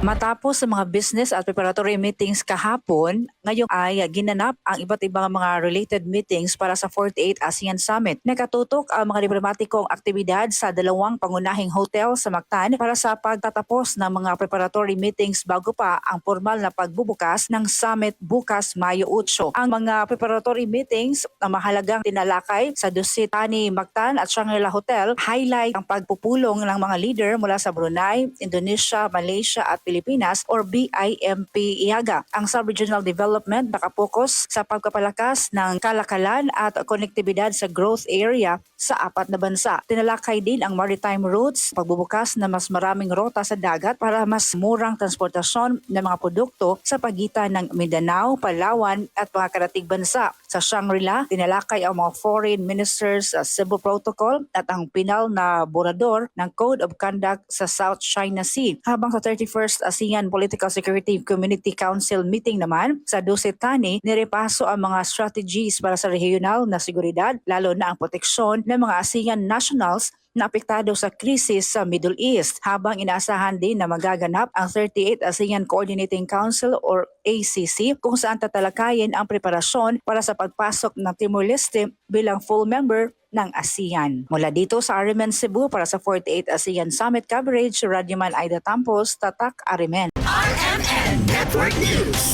Matapos sa mga business at preparatory meetings kahapon, ngayon ay ginanap ang iba't ibang mga related meetings para sa 48 ASEAN Summit. Nakatutok ang mga diplomatikong aktibidad sa dalawang pangunahing hotel sa Mactan para sa pagtatapos ng mga preparatory meetings bago pa ang formal na pagbubukas ng summit bukas Mayo 8. Ang mga preparatory meetings na mahalagang tinalakay sa Dusit Thani Mactan at Shangri-La Hotel highlight ang pagpupulong ng mga leader mula sa Brunei, Indonesia, Malaysia at Pilipinas or BIMP IAGA. Ang sub-regional development nakapokus sa pagpapalakas ng kalakalan at konektibidad sa growth area sa apat na bansa. Tinalakay din ang maritime routes, pagbubukas na mas maraming rota sa dagat para mas murang transportasyon ng mga produkto sa pagitan ng Mindanao, Palawan at mga karatig bansa. Sa Shangri-La, tinalakay ang mga foreign ministers sa Cebu Protocol at ang pinal na borador ng Code of Conduct sa South China Sea. Habang sa 31st ASEAN Political Security Community Council meeting naman sa Dusit Thani, nirepaso ang mga strategies para sa regional na seguridad, lalo na ang proteksyon ng mga ASEAN nationals na apektado sa krisis sa Middle East, habang inaasahan din na magaganap ang 38th ASEAN Coordinating Council or ACC kung saan tatalakayin ang preparasyon para sa pagpasok ng Timor-Leste bilang full member ng ASEAN. Mula dito sa Arimen, Cebu para sa 48th ASEAN Summit coverage, Radyoman Aida Tampos, Tatak Arimen. RMN Network News.